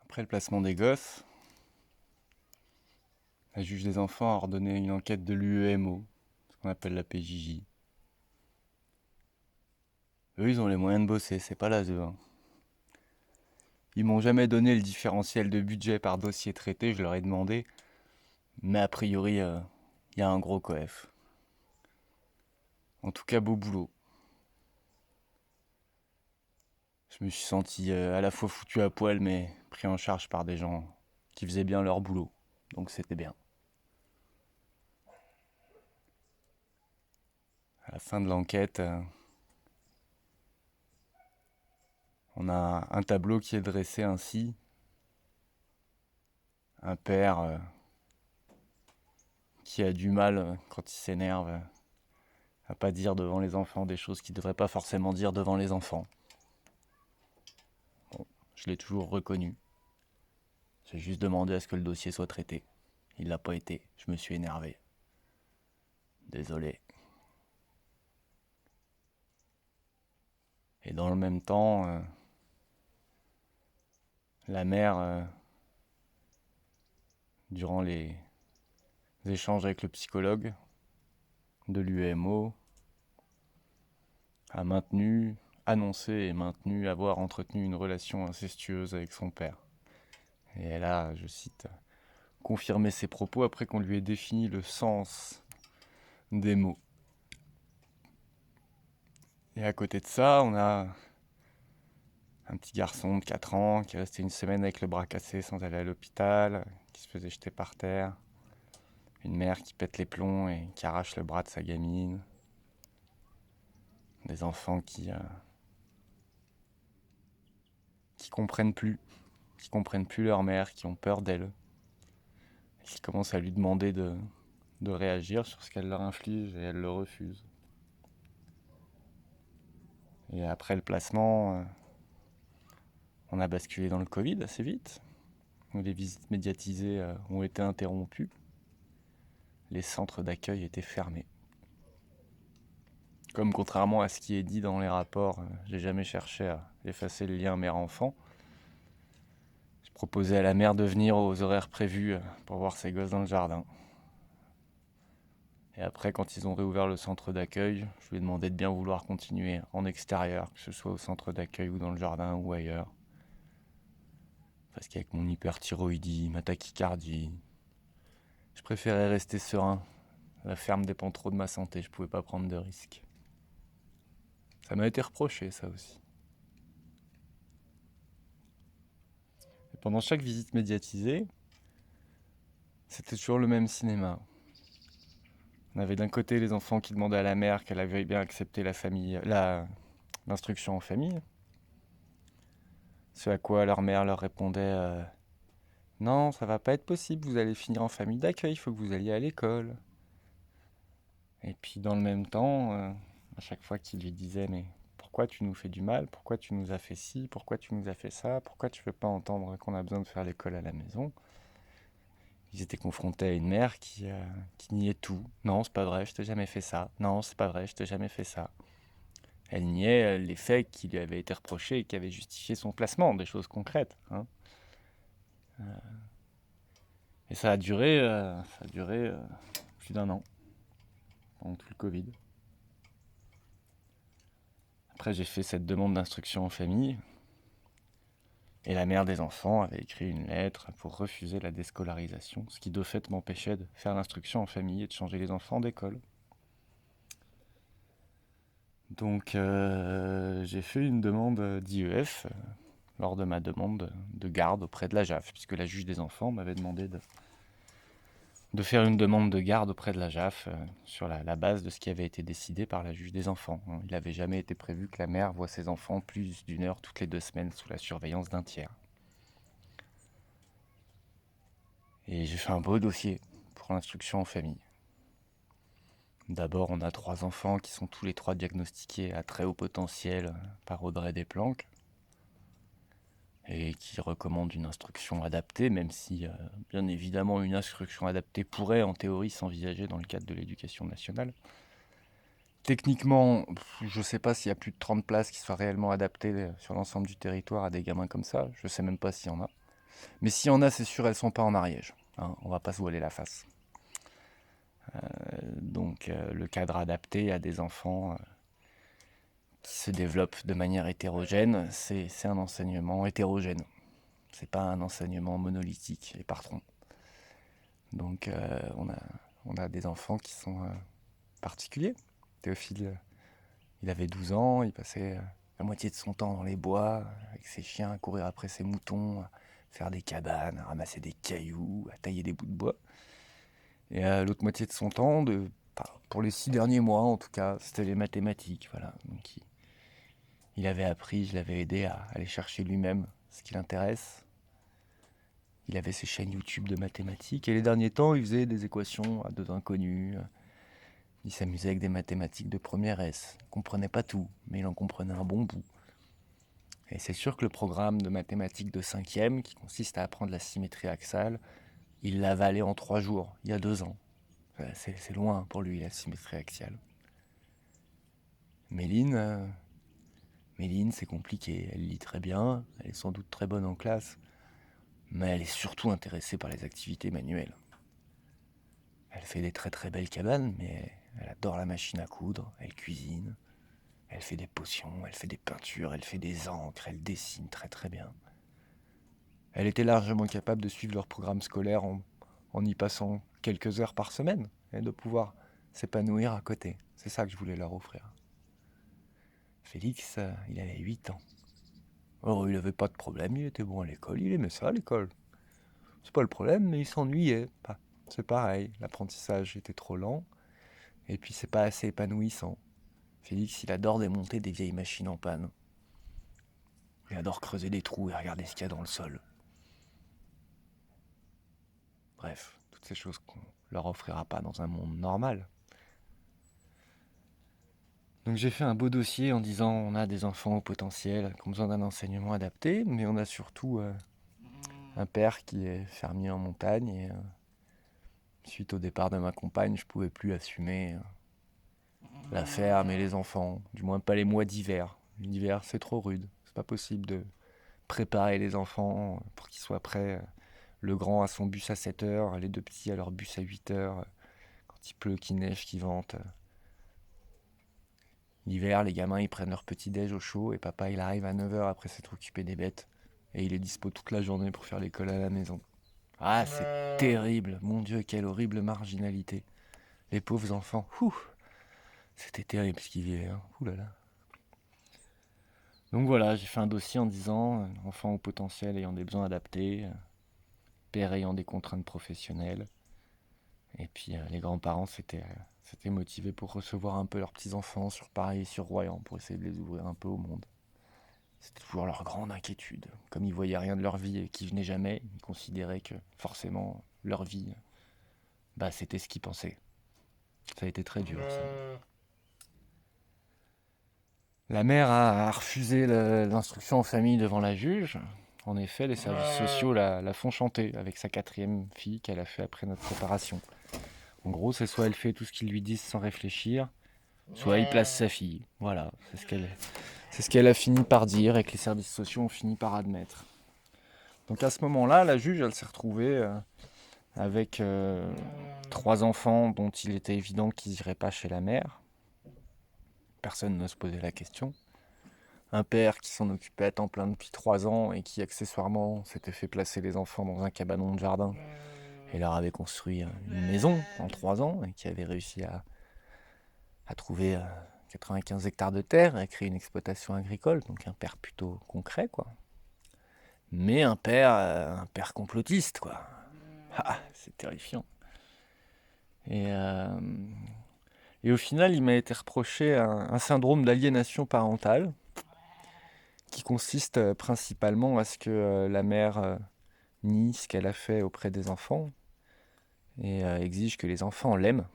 Après le placement des gosses, la juge des enfants a ordonné une enquête de l'UEMO, ce qu'on appelle la PJJ. Eux, ils ont les moyens de bosser, c'est pas l'ASE. Ils m'ont jamais donné le différentiel de budget par dossier traité, je leur ai demandé, mais a priori, y a un gros coef. En tout cas, beau boulot. Je me suis senti à la fois foutu à poil, mais pris en charge par des gens qui faisaient bien leur boulot. Donc c'était bien. À la fin de l'enquête, on a un tableau qui est dressé ainsi. Un père qui a du mal, quand il s'énerve, à pas dire devant les enfants des choses qu'il ne devrait pas forcément dire devant les enfants. Bon, je l'ai toujours reconnu. J'ai juste demandé à ce que le dossier soit traité. Il l'a pas été. Je me suis énervé. Désolé. Et dans le même temps, la mère, durant les échanges avec le psychologue de l'UEMO, a annoncé et maintenu avoir entretenu une relation incestueuse avec son père. Et elle a, je cite, confirmé ses propos après qu'on lui ait défini le sens des mots. Et à côté de ça, on a un petit garçon de 4 ans qui est resté une semaine avec le bras cassé sans aller à l'hôpital, qui se faisait jeter par terre. Une mère qui pète les plombs et qui arrache le bras de sa gamine. Des enfants qui comprennent plus leur mère, qui ont peur d'elle, et qui commencent à lui demander de réagir sur ce qu'elle leur inflige et elle le refuse. Et après le placement, on a basculé dans le Covid assez vite, où les visites médiatisées ont été interrompues. Les centres d'accueil étaient fermés. Comme contrairement à ce qui est dit dans les rapports, j'ai jamais cherché à effacer le lien mère-enfant. Je proposais à la mère de venir aux horaires prévus pour voir ses gosses dans le jardin. Et après, quand ils ont réouvert le centre d'accueil, je lui ai demandé de bien vouloir continuer en extérieur, que ce soit au centre d'accueil ou dans le jardin ou ailleurs. Parce qu'avec mon hyperthyroïdie, ma tachycardie, je préférais rester serein. La ferme dépend trop de ma santé, je pouvais pas prendre de risques. Ça m'a été reproché, ça aussi. Et pendant chaque visite médiatisée, c'était toujours le même cinéma. On avait d'un côté les enfants qui demandaient à la mère qu'elle avait bien accepté l'instruction en famille. Ce à quoi leur mère leur répondait non, ça va pas être possible, vous allez finir en famille d'accueil, il faut que vous alliez à l'école. Et puis dans le même temps, à chaque fois qu'ils lui disaient mais pourquoi tu nous fais du mal, pourquoi tu nous as fait ci, pourquoi tu nous as fait ça, pourquoi tu veux pas entendre qu'on a besoin de faire l'école à la maison, ils étaient confrontés à une mère qui niait tout. Non, c'est pas vrai, je t'ai jamais fait ça. Non, c'est pas vrai, je t'ai jamais fait ça. Elle niait les faits qui lui avaient été reprochés et qui avaient justifié son placement, des choses concrètes. Et ça a duré plus d'un an, pendant tout le Covid. Après, j'ai fait cette demande d'instruction en famille, et la mère des enfants avait écrit une lettre pour refuser la déscolarisation, ce qui de fait m'empêchait de faire l'instruction en famille et de changer les enfants d'école. Donc j'ai fait une demande d'IEF lors de ma demande de garde auprès de la JAF, puisque la juge des enfants m'avait demandé de faire une demande de garde auprès de la JAF sur la base de ce qui avait été décidé par la juge des enfants. Il n'avait jamais été prévu que la mère voie ses enfants plus d'une heure toutes les 2 semaines sous la surveillance d'un tiers. Et j'ai fait un beau dossier pour l'instruction en famille. D'abord, on a 3 enfants qui sont tous les 3 diagnostiqués à très haut potentiel par Audrey Desplanques et qui recommande une instruction adaptée, même si, bien évidemment, une instruction adaptée pourrait, en théorie, s'envisager dans le cadre de l'éducation nationale. Techniquement, je ne sais pas s'il y a plus de 30 places qui soient réellement adaptées sur l'ensemble du territoire à des gamins comme ça. Je ne sais même pas s'il y en a. Mais s'il y en a, c'est sûr, elles sont pas en Ariège. Hein, on va pas se voiler la face. Donc le cadre adapté à des enfants qui se développent de manière hétérogène, c'est un enseignement hétérogène. C'est pas un enseignement monolithique et par tronc. Donc on a des enfants qui sont particuliers. Théophile, il avait 12 ans, il passait la moitié de son temps dans les bois, avec ses chiens, à courir après ses moutons, à faire des cabanes, à ramasser des cailloux, à tailler des bouts de bois. Et l'autre moitié de son temps, pour les 6 derniers mois en tout cas, c'était les mathématiques. Voilà. Donc il avait appris, je l'avais aidé à aller chercher lui-même ce qui l'intéresse. Il avait ses chaînes YouTube de mathématiques et les derniers temps, il faisait des équations à deux inconnus. Il s'amusait avec des mathématiques de première S. Il ne comprenait pas tout, mais il en comprenait un bon bout. Et c'est sûr que le programme de mathématiques de 5e, qui consiste à apprendre la symétrie axiale, il l'a avalé en 3 jours, il y a 2 ans. C'est loin pour lui, la symétrie axiale. Méline, c'est compliqué. Elle lit très bien, elle est sans doute très bonne en classe, mais elle est surtout intéressée par les activités manuelles. Elle fait des très très belles cabanes, mais elle adore la machine à coudre, elle cuisine, elle fait des potions, elle fait des peintures, elle fait des encres, elle dessine très très bien. Elle était largement capable de suivre leur programme scolaire en y passant quelques heures par semaine et de pouvoir s'épanouir à côté. C'est ça que je voulais leur offrir. Félix, il avait 8 ans. Oh, il n'avait pas de problème, il était bon à l'école, il aimait ça l'école. C'est pas le problème, mais il s'ennuyait. C'est pareil, l'apprentissage était trop lent, et puis c'est pas assez épanouissant. Félix, il adore démonter des vieilles machines en panne. Il adore creuser des trous et regarder ce qu'il y a dans le sol. Bref, toutes ces choses qu'on leur offrira pas dans un monde normal. Donc j'ai fait un beau dossier en disant on a des enfants au potentiel qui ont besoin d'un enseignement adapté, mais on a surtout un père qui est fermier en montagne et suite au départ de ma compagne, je pouvais plus assumer la ferme et les enfants, du moins pas les mois d'hiver. L'hiver c'est trop rude, c'est pas possible de préparer les enfants pour qu'ils soient prêts. Le grand à son bus à 7h, les deux petits à leur bus à 8h, quand il pleut, qu'il neige, qu'il vente. L'hiver, les gamins, ils prennent leur petit-déj au chaud et papa, il arrive à 9h après s'être occupé des bêtes. Et il est dispo toute la journée pour faire l'école à la maison. Ah, c'est terrible. Mon Dieu, quelle horrible marginalité. Les pauvres enfants. C'était terrible ce qu'ils vivaient. Hein. Ouh là là. Donc voilà, j'ai fait un dossier en disant enfants au potentiel ayant des besoins adaptés, père ayant des contraintes professionnelles. Et puis les grands-parents s'étaient motivés pour recevoir un peu leurs petits-enfants sur Paris et sur Royan pour essayer de les ouvrir un peu au monde. C'était toujours leur grande inquiétude. Comme ils voyaient rien de leur vie et qu'ils venaient jamais, ils considéraient que forcément leur vie, c'était ce qu'ils pensaient. Ça a été très dur, ça. La mère a refusé l'instruction en famille devant la juge. En effet, les services sociaux la font chanter avec sa 4e fille qu'elle a fait après notre séparation. En gros, c'est soit elle fait tout ce qu'ils lui disent sans réfléchir, soit il place sa fille. Voilà, c'est ce qu'elle a fini par dire et que les services sociaux ont fini par admettre. Donc à ce moment-là, la juge, elle s'est retrouvée avec 3 enfants dont il était évident qu'ils n'iraient pas chez la mère. Personne ne se posait la question. Un père qui s'en occupait à temps plein depuis 3 ans et qui accessoirement s'était fait placer les enfants dans un cabanon de jardin et leur avait construit une maison en 3 ans et qui avait réussi à trouver 95 hectares de terre et à créer une exploitation agricole. Donc un père plutôt concret, quoi. Mais un père complotiste, quoi. Ah, c'est terrifiant. Et au final, il m'a été reproché un syndrome d'aliénation parentale qui consiste principalement à ce que la mère nie ce qu'elle a fait auprès des enfants et exige que les enfants l'aiment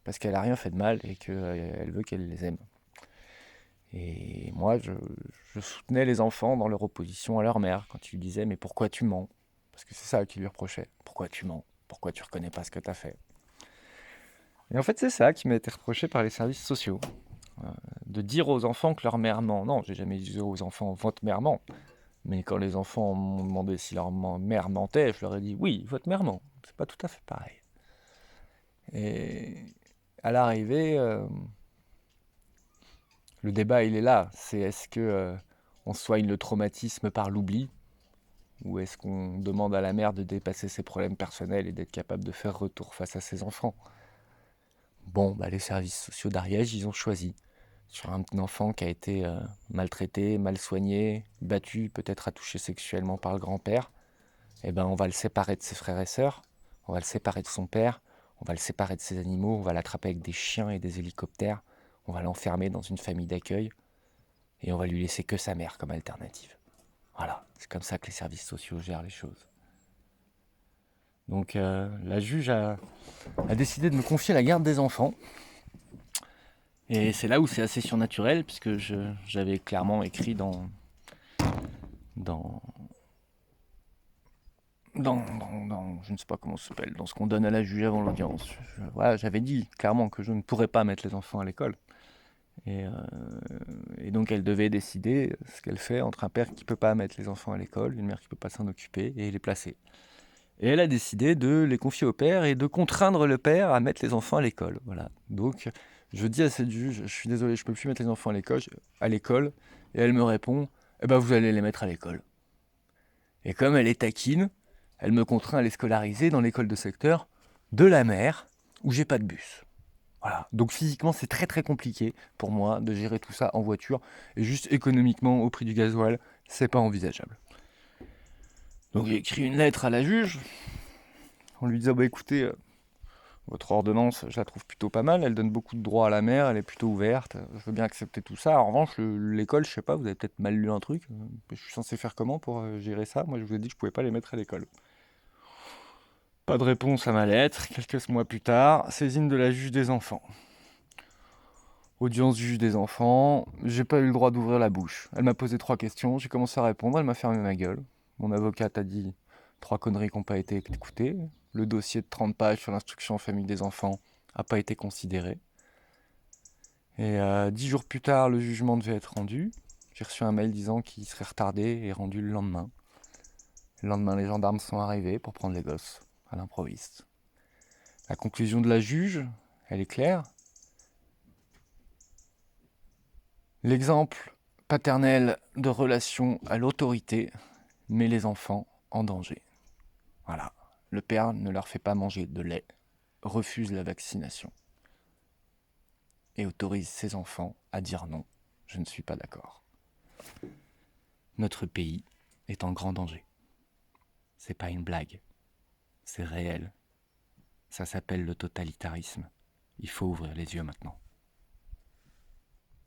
parce qu'elle n'a rien fait de mal et qu'elle veut qu'elle les aime. Et moi, je soutenais les enfants dans leur opposition à leur mère quand ils lui disaient « mais pourquoi tu mens ?» Parce que c'est ça qu'ils lui reprochaient. « Pourquoi tu mens ? Pourquoi tu reconnais pas ce que tu as fait ?» Et en fait, c'est ça qui m'a été reproché par les services sociaux. De dire aux enfants que leur mère ment. Non, j'ai jamais dit aux enfants « votre mère ment ». Mais quand les enfants m'ont demandé si leur mère mentait, je leur ai dit oui, votre mère ment. C'est pas tout à fait pareil. Et à l'arrivée, le débat il est là. C'est est-ce que on soigne le traumatisme par l'oubli, ou est-ce qu'on demande à la mère de dépasser ses problèmes personnels et d'être capable de faire retour face à ses enfants? Bon, bah, les services sociaux d'Ariège, ils ont choisi. Sur un enfant qui a été maltraité, mal soigné, battu, peut-être attouché sexuellement par le grand-père, eh ben, on va le séparer de ses frères et sœurs, on va le séparer de son père, on va le séparer de ses animaux, on va l'attraper avec des chiens et des hélicoptères, on va l'enfermer dans une famille d'accueil, et on va lui laisser que sa mère comme alternative. Voilà, c'est comme ça que les services sociaux gèrent les choses. Donc la juge a décidé de me confier la garde des enfants. Et c'est là où c'est assez surnaturel, puisque j'avais clairement écrit dans, je ne sais pas comment ça s'appelle, dans ce qu'on donne à la juge avant l'audience. Voilà, j'avais dit clairement que je ne pourrais pas mettre les enfants à l'école. Et, euh, et donc elle devait décider ce qu'elle fait entre un père qui ne peut pas mettre les enfants à l'école, une mère qui ne peut pas s'en occuper et les placer. Et elle a décidé de les confier au père et de contraindre le père à mettre les enfants à l'école. Voilà. Donc je dis à cette juge, je suis désolé, je ne peux plus mettre les enfants à l'école. Et elle me répond, eh ben vous allez les mettre à l'école. Et comme elle est taquine, elle me contraint à les scolariser dans l'école de secteur de la mer, où j'ai pas de bus. Voilà. Donc physiquement, c'est très très compliqué pour moi de gérer tout ça en voiture. Et juste économiquement, au prix du gasoil, c'est pas envisageable. Donc j'ai écrit une lettre à la juge en lui disant, bah écoutez, votre ordonnance, je la trouve plutôt pas mal, elle donne beaucoup de droits à la mère, elle est plutôt ouverte, je veux bien accepter tout ça. En revanche, l'école, je sais pas, vous avez peut-être mal lu un truc, je suis censé faire comment pour gérer ça? Moi, je vous ai dit que je pouvais pas les mettre à l'école. Pas de réponse à ma lettre, quelques mois plus tard, saisine de la juge des enfants. Audience du juge des enfants, j'ai pas eu le droit d'ouvrir la bouche. Elle m'a posé 3 questions, j'ai commencé à répondre, elle m'a fermé ma gueule. Mon avocate a dit 3 conneries qui n'ont pas été écoutées. Le dossier de 30 pages sur l'instruction en famille des enfants n'a pas été considéré. Et 10 jours plus tard, le jugement devait être rendu. J'ai reçu un mail disant qu'il serait retardé et rendu le lendemain. Le lendemain, les gendarmes sont arrivés pour prendre les gosses à l'improviste. La conclusion de la juge, elle est claire. L'exemple paternel de relation à l'autorité met les enfants en danger. Voilà. Le père ne leur fait pas manger de lait, refuse la vaccination et autorise ses enfants à dire non, je ne suis pas d'accord. Notre pays est en grand danger. C'est pas une blague, c'est réel. Ça s'appelle le totalitarisme. Il faut ouvrir les yeux maintenant.